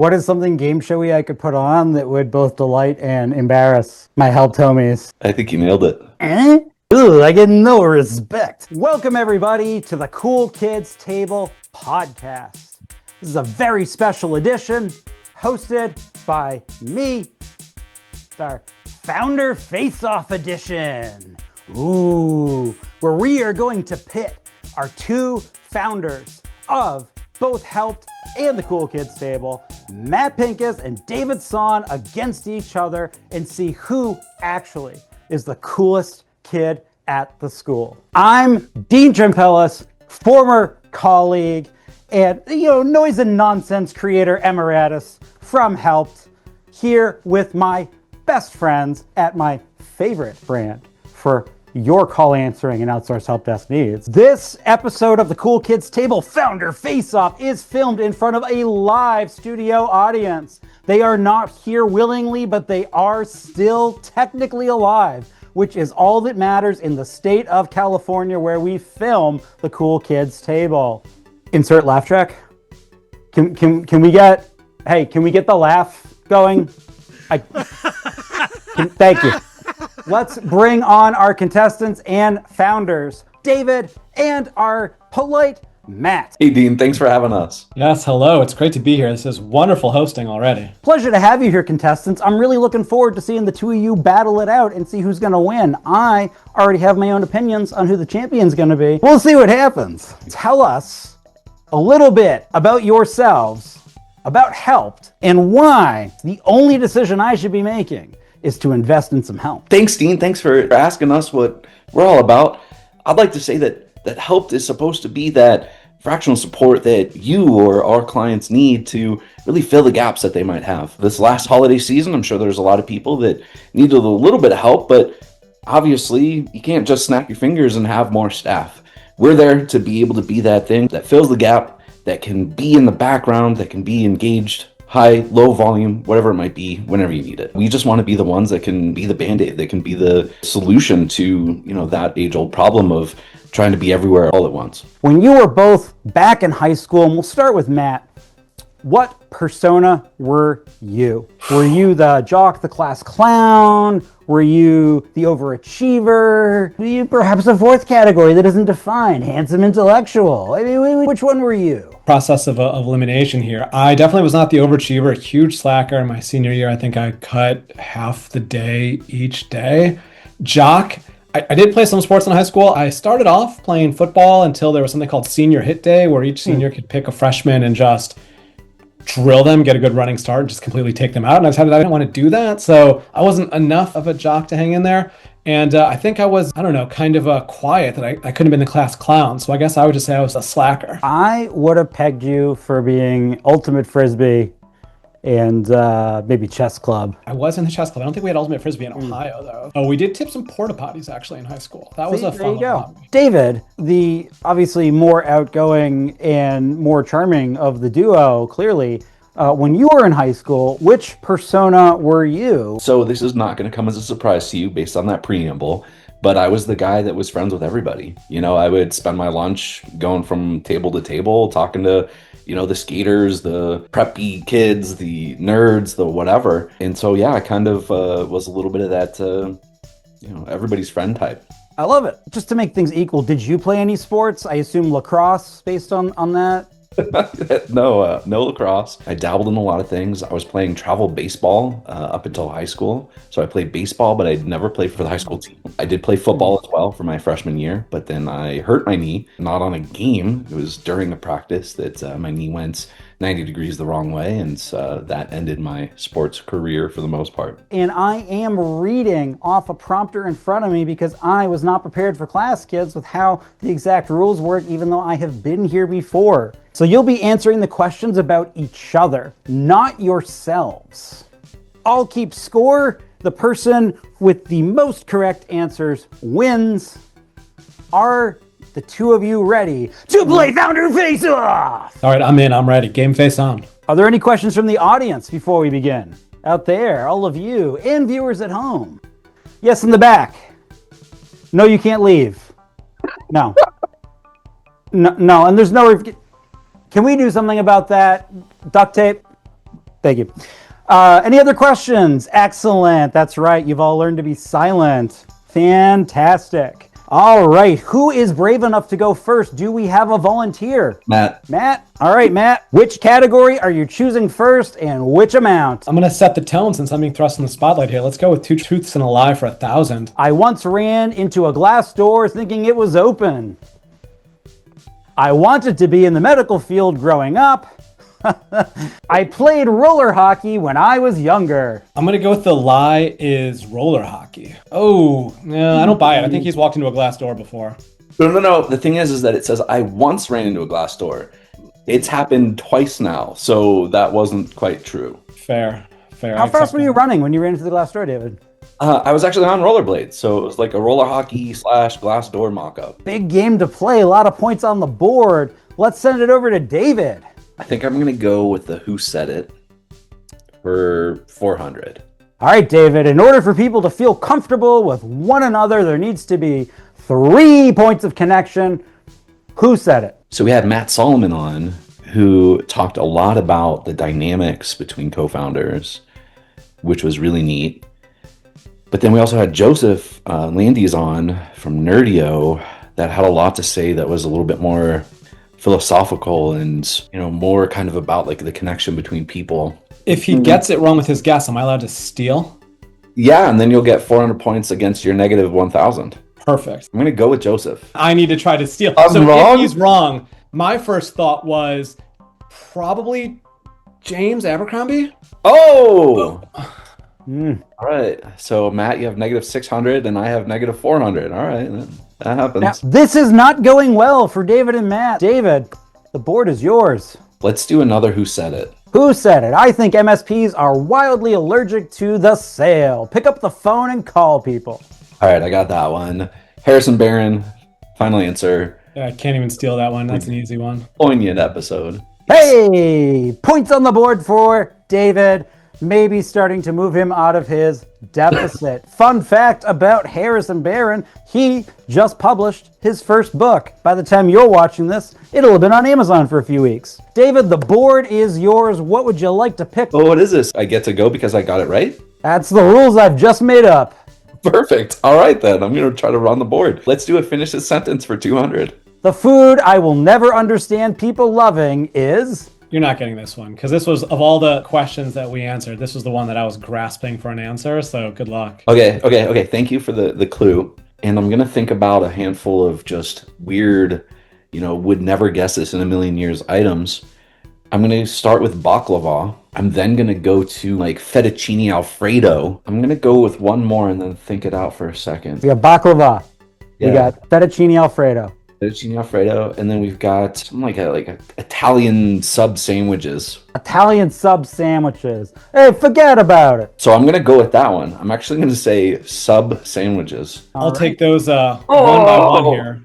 What is something game showy I could put on that would both delight and embarrass my helped homies? I think you nailed it. Ooh, I get no respect. Welcome everybody to the Cool Kids Table podcast. This is a very special edition hosted by me, our Founder Face-Off edition. Ooh, where we are going to pit our two founders of both Helped and the Cool Kids Table, Matt Pincus and David Son, against each other and see who actually is the coolest kid at the school. I'm Dean Trimpelis, former colleague and noise and nonsense creator emeritus from Helped, here with my best friends at my favorite brand for your call answering and outsourced help desk needs. This episode of the Cool Kids Table Founder Face-Off is filmed in front of a live studio audience. They are not here willingly, but they are still technically alive, which is all that matters in the state of California where we film the Cool Kids Table. Insert laugh track. Can we get the laugh going? Thank you. Let's bring on our contestants and founders, David and our polite Matt. Hey, Dean, thanks for having us. Yes, hello. It's great to be here. This is wonderful hosting already. Pleasure to have you here, contestants. I'm really looking forward to seeing the two of you battle it out and see who's going to win. I already have my own opinions on who the champion's going to be. We'll see what happens. Tell us a little bit about yourselves, about Helped, and why the only decision I should be making is to invest in some help. Thanks, Dean. Thanks for asking us what we're all about. I'd like to say that Helped is supposed to be that fractional support that you or our clients need to really fill the gaps that they might have. This last holiday season, I'm sure there's a lot of people that needed a little bit of help, but obviously you can't just snap your fingers and have more staff. We're there to be able to be that thing that fills the gap, that can be in the background, that can be engaged, high, low volume, whatever it might be, whenever you need it. We just want to be the ones that can be the Band-Aid, that can be the solution to, that age-old problem of trying to be everywhere all at once. When you were both back in high school, and we'll start with Matt, what persona were you? Were you the jock, the class clown? Were you the overachiever? Were you perhaps a fourth category that isn't defined, handsome intellectual? I mean, which one were you? Process of elimination here. I definitely was not the overachiever, a huge slacker. In my senior year, I think I cut half the day each day. Jock, I did play some sports in high school. I started off playing football until there was something called senior hit day, where each senior could pick a freshman and just drill them, get a good running start, and just completely take them out. And I decided I didn't want to do that. So I wasn't enough of a jock to hang in there. And I think I was, kind of quiet, that I couldn't have been the class clown. So I guess I would just say I was a slacker. I would have pegged you for being ultimate frisbee and maybe chess club. I was in the chess club. I don't think we had ultimate frisbee in Ohio, though. Oh, we did tip some porta potties, actually, in high school. That was a fun There you go. hobby. David, the obviously more outgoing and more charming of the duo, clearly, when you were in high school, which persona were you? So this is not going to come as a surprise to you based on that preamble, but I was the guy that was friends with everybody. I would spend my lunch going from table to table, talking to the skaters, the preppy kids, the nerds, the whatever. And so, yeah, I kind of was a little bit of that, everybody's friend type. I love it. Just to make things equal, did you play any sports? I assume lacrosse based on that? No lacrosse. I dabbled in a lot of things. I was playing travel baseball up until high school. So I played baseball, but I'd never played for the high school team. I did play football as well for my freshman year, but then I hurt my knee, not on a game. It was during a practice that my knee went 90 degrees the wrong way, and that ended my sports career for the most part. And I am reading off a prompter in front of me because I was not prepared for class, kids, with how the exact rules work, even though I have been here before. So you'll be answering the questions about each other, not yourselves. I'll keep score. The person with the most correct answers wins. Are the two of you ready to play Founder Face-Off? All right, I'm in. I'm ready. Game face on. Are there any questions from the audience before we begin? Out there, all of you and viewers at home. Yes, in the back. No, you can't leave. No. No, and there's no... Can we do something about that? Duct tape? Thank you. Any other questions? Excellent. That's right. You've all learned to be silent. Fantastic. All right. Who is brave enough to go first? Do we have a volunteer? Matt. Matt? All right, Matt. Which category are you choosing first and which amount? I'm going to set the tone since I'm being thrust in the spotlight here. Let's go with 2 truths and a lie for 1,000. I once ran into a glass door thinking it was open. I wanted to be in the medical field growing up. I played roller hockey when I was younger. I'm going to go with the lie is roller hockey. Oh, no, I don't buy it. I think he's walked into a glass door before. No. The thing is that it says I once ran into a glass door. It's happened twice now, so that wasn't quite true. Fair. How fast were you running when you ran into the glass door, David? I was actually on rollerblades, so it was like a roller hockey / glass door mock-up. Big game to play, a lot of points on the board. Let's send it over to David. I think I'm going to go with the Who Said It for 400. All right, David, in order for people to feel comfortable with one another, there needs to be 3 points of connection. Who said it? So we had Matt Solomon on, who talked a lot about the dynamics between co-founders, which was really neat. But then we also had Joseph Landes on from Nerdio that had a lot to say that was a little bit more philosophical and, more kind of about like the connection between people. If he gets it wrong with his guess, am I allowed to steal? Yeah, and then you'll get 400 points against your negative 1,000. Perfect. I'm going to go with Joseph. I need to try to steal. I'm wrong? If he's wrong, my first thought was probably James Abercrombie. Oh! All right. So, Matt, you have negative 600 and I have negative 400. All right. That happens. Now, this is not going well for David and Matt. David, the board is yours. Let's do another Who Said It. Who said it? I think MSPs are wildly allergic to the sale. Pick up the phone and call people. All right. I got that one. Harrison Barron, final answer. I can't even steal that one. That's an easy one. Poignant episode. Hey, points on the board for David. Maybe starting to move him out of his deficit. Fun fact about Harrison Barron, he just published his first book. By the time you're watching this, it'll have been on Amazon for a few weeks. David, the board is yours. What would you like to pick? Oh, what is this? I get to go because I got it right? That's the rules I've just made up. Perfect. All right, then. I'm going to try to run the board. Let's do a finish this sentence for 200. The food I will never understand people loving is... You're not getting this one, because this was, of all the questions that we answered, this was the one that I was grasping for an answer, so good luck. Okay. Thank you for the clue. And I'm going to think about a handful of just weird, would never guess this in a million years items. I'm going to start with baklava. I'm then going to go to like fettuccine alfredo. I'm going to go with one more and then think it out for a second. We got baklava. Yeah. We got fettuccine alfredo. Fettuccine alfredo, and then we've got something like a Italian sub sandwiches. Italian sub sandwiches. Hey, forget about it. So I'm gonna go with that one. I'm actually gonna say sub sandwiches. I'll take those one by one here.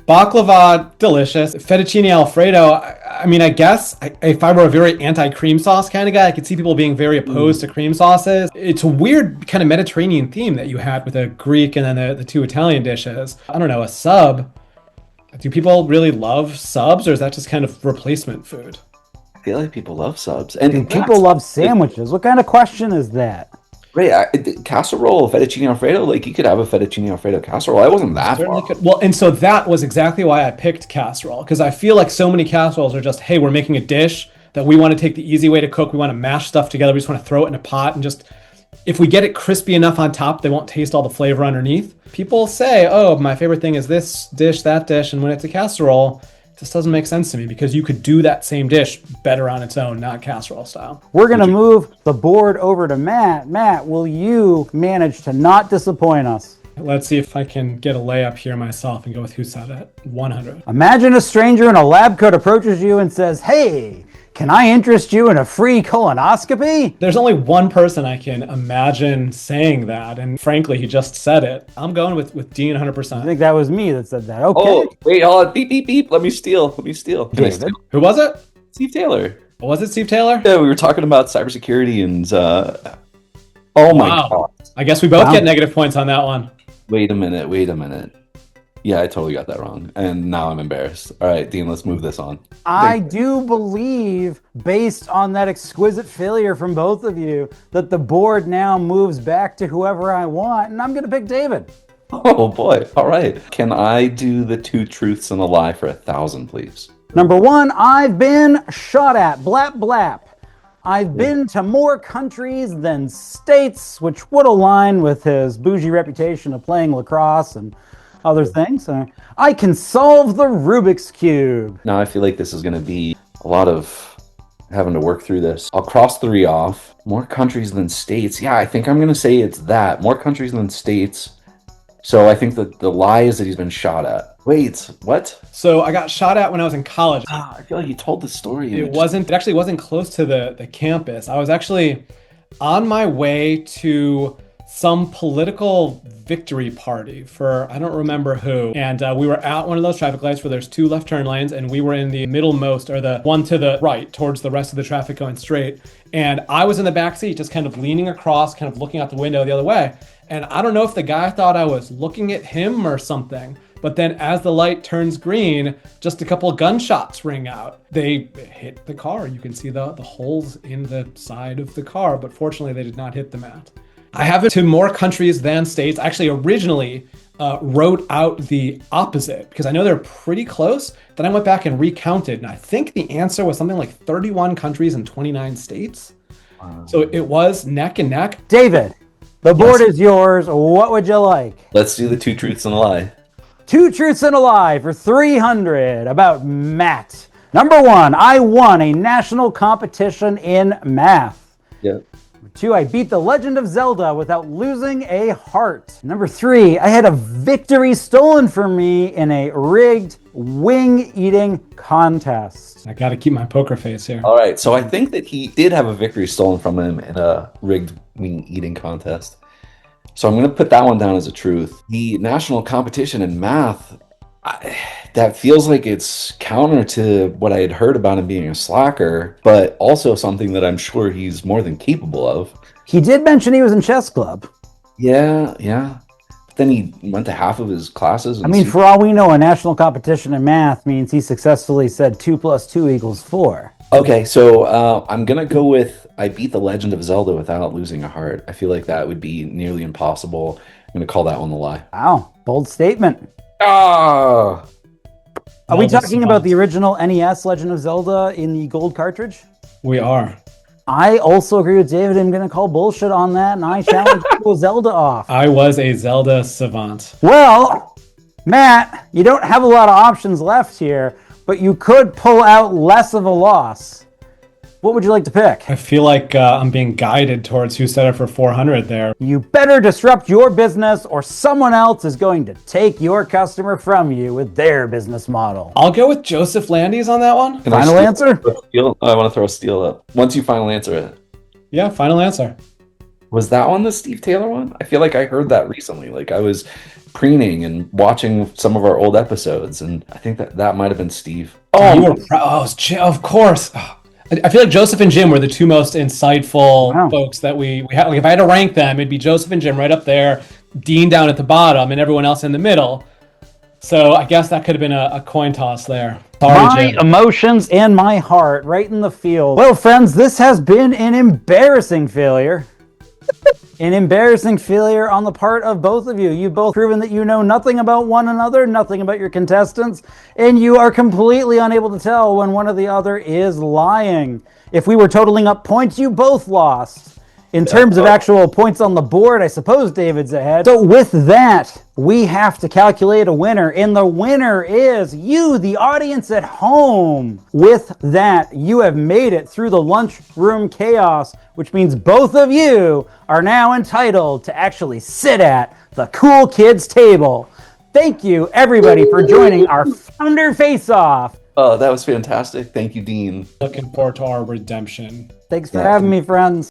Baklava, delicious. Fettuccine Alfredo, I guess if I were a very anti-cream sauce kind of guy, I could see people being very opposed to cream sauces. It's a weird kind of Mediterranean theme that you had with a Greek and then the 2 Italian dishes. I don't know, a sub. Do people really love subs, or is that just kind of replacement food? I feel like people love subs. And people love sandwiches. What kind of question is that? Right, casserole, fettuccine alfredo, like you could have a fettuccine alfredo casserole. I wasn't that far. Well, and so that was exactly why I picked casserole, because I feel like so many casseroles are just, hey, we're making a dish that we want to take the easy way to cook. We want to mash stuff together. We just want to throw it in a pot and just... If we get it crispy enough on top, they won't taste all the flavor underneath. People say, oh, my favorite thing is this dish, that dish. And when it's a casserole, this doesn't make sense to me because you could do that same dish better on its own, not casserole style. We're going to move the board over to Matt. Matt, will you manage to not disappoint us? Let's see if I can get a layup here myself and go with Who Said It. 100. Imagine a stranger in a lab coat approaches you and says, hey, can I interest you in a free colonoscopy? There's only one person I can imagine saying that, and frankly, he just said it. I'm going with Dean 100%. I think that was me that said that. Okay. Oh, wait, hold on. Beep, beep, beep. Let me steal. Can I steal? Who was it? Steve Taylor. Was it Steve Taylor? Yeah, we were talking about cybersecurity and... oh my God. I guess we both get negative points on that one. Wait a minute. Yeah, I totally got that wrong. And now I'm embarrassed. All right, Dean, let's move this on. I do believe, based on that exquisite failure from both of you, that the board now moves back to whoever I want, and I'm going to pick David. Oh boy. All right. Can I do the 2 truths and a lie for 1,000, please? Number 1, I've been shot at. Blap, blap. I've been to more countries than states, which would align with his bougie reputation of playing lacrosse and other things. I can solve the Rubik's Cube. Now I feel like this is going to be a lot of having to work through this. I'll cross 3 off. More countries than states. Yeah, I think I'm going to say it's that. More countries than states. So I think that the lie is that he's been shot at. Wait, what? So I got shot at when I was in college. I feel like you told the story. It actually wasn't close to the campus. I was actually on my way to some political victory party for I don't remember who. And we were at one of those traffic lights where there's 2 left turn lanes, and we were in the middlemost, or the one to the right, towards the rest of the traffic going straight. And I was in the back seat, just kind of leaning across, kind of looking out the window the other way. And I don't know if the guy thought I was looking at him or something, but then as the light turns green, just a couple of gunshots ring out. They hit the car. You can see the holes in the side of the car, but fortunately they did not hit the mat. I have it to more countries than states. I actually originally wrote out the opposite because I know they're pretty close. Then I went back and recounted, and I think the answer was something like 31 countries and 29 states. So it was neck and neck. David, the board is yours. What would you like? Let's do the 2 truths and a lie. 2 truths and a lie for 300 about Matt. Number 1, I won a national competition in math. Yep. 2, I beat The Legend of Zelda without losing a heart. Number 3, I had a victory stolen from me in a rigged wing eating contest. I got to keep my poker face here. All right, so I think that he did have a victory stolen from him in a rigged wing eating contest. So I'm going to put that one down as a truth. The national competition in math, that feels like it's counter to what I had heard about him being a slacker, but also something that I'm sure he's more than capable of. He did mention he was in chess club. Yeah. But then he went to half of his classes. I mean, for all we know, a national competition in math means he successfully said 2 + 2 = 4. Okay, so I'm going to go with I beat The Legend of Zelda without losing a heart. I feel like that would be nearly impossible. I'm going to call that one the lie. Wow, bold statement. Ah! Are we talking about the original NES Legend of Zelda in the gold cartridge? We are. I also agree with David. I'm going to call bullshit on that, and I challenge Zelda off. I was a Zelda savant. Well, Matt, you don't have a lot of options left here, but you could pull out less of a loss. What would you like to pick? I feel like I'm being guided towards who set it for 400 there. You better disrupt your business or someone else is going to take your customer from you with their business model. I'll go with Joseph Landis on that one. Final answer? I want to throw a steal up. Once you final answer it. Yeah, final answer. Was that one the Steve Taylor one? I feel like I heard that recently. Like I was preening and watching some of our old episodes, and I think that might have been Steve. Oh, you were of course. I feel like Joseph and Jim were the 2 most insightful folks that we had. Like if I had to rank them, it'd be Joseph and Jim right up there, Dean down at the bottom, and everyone else in the middle. So I guess that could have been a coin toss there. Sorry, my Jim. Emotions and my heart right in the field. Well, friends, this has been an embarrassing failure. An embarrassing failure on the part of both of you. You've both proven that you know nothing about one another, nothing about your contestants, and you are completely unable to tell when one or the other is lying. If we were totaling up points, you both lost. In terms of actual points on the board, I suppose David's ahead. So with that, we have to calculate a winner, and the winner is you, the audience at home. With that, you have made it through the lunchroom chaos, which means both of you are now entitled to actually sit at the cool kids table. Thank you, everybody, for joining our Founder Face-Off. Oh, that was fantastic. Thank you, Dean. Looking forward to our redemption. Thanks for having me, friends.